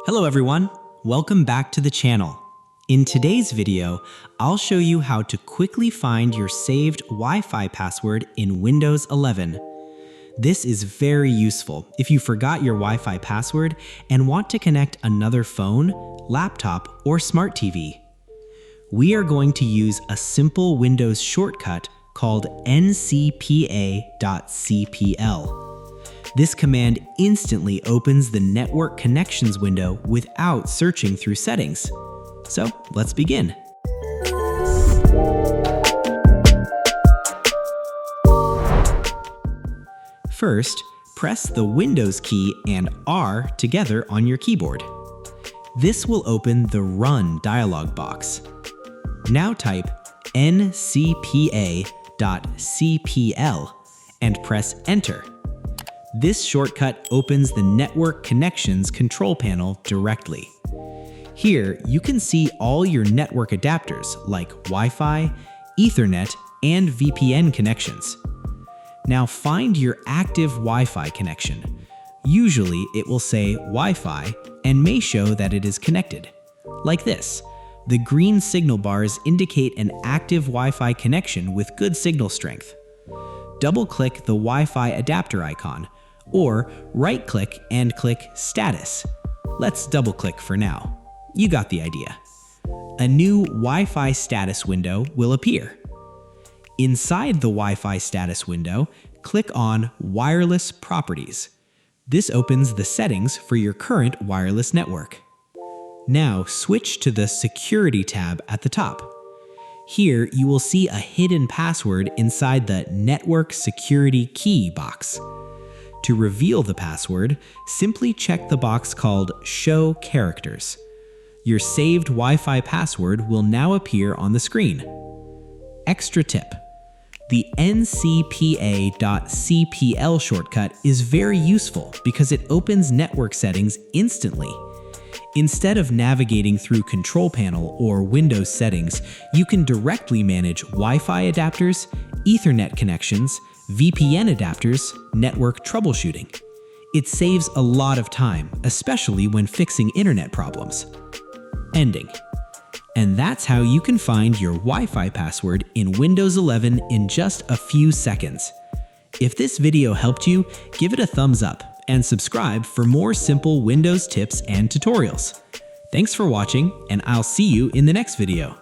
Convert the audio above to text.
Hello everyone, welcome back to the channel. In today's video, I'll show you how to quickly find your saved Wi-Fi password in Windows 11. This is very useful if you forgot your Wi-Fi password and want to connect another phone, laptop, or smart TV. We are going to use a simple Windows shortcut called ncpa.cpl. This command instantly opens the network connections window without searching through settings. So let's begin. First, press the Windows key and R together on your keyboard. This will open the Run dialog box. Now type ncpa.cpl and press Enter. This shortcut opens the Network Connections control panel directly. Here, you can see all your network adapters like Wi-Fi, Ethernet, and VPN connections. Now find your active Wi-Fi connection. Usually, it will say Wi-Fi and may show that it is connected. Like this, the green signal bars indicate an active Wi-Fi connection with good signal strength. Double-click the Wi-Fi adapter icon, or right-click and click Status. Let's double-click for now. You got the idea. A new Wi-Fi status window will appear. Inside the Wi-Fi status window, click on Wireless Properties. This opens the settings for your current wireless network. Now switch to the Security tab at the top. Here you will see a hidden password inside the Network Security Key box. To reveal the password, simply check the box called Show Characters. Your saved Wi-Fi password will now appear on the screen. Extra tip: the ncpa.cpl shortcut is very useful because it opens network settings instantly. Instead of navigating through Control Panel or Windows settings, you can directly manage Wi-Fi adapters, Ethernet connections, VPN adapters, network troubleshooting. It saves a lot of time, especially when fixing internet problems. Ending. And that's how you can find your Wi-Fi password in Windows 11 in just a few seconds. If this video helped you, give it a thumbs up and subscribe for more simple Windows tips and tutorials. Thanks for watching, and I'll see you in the next video.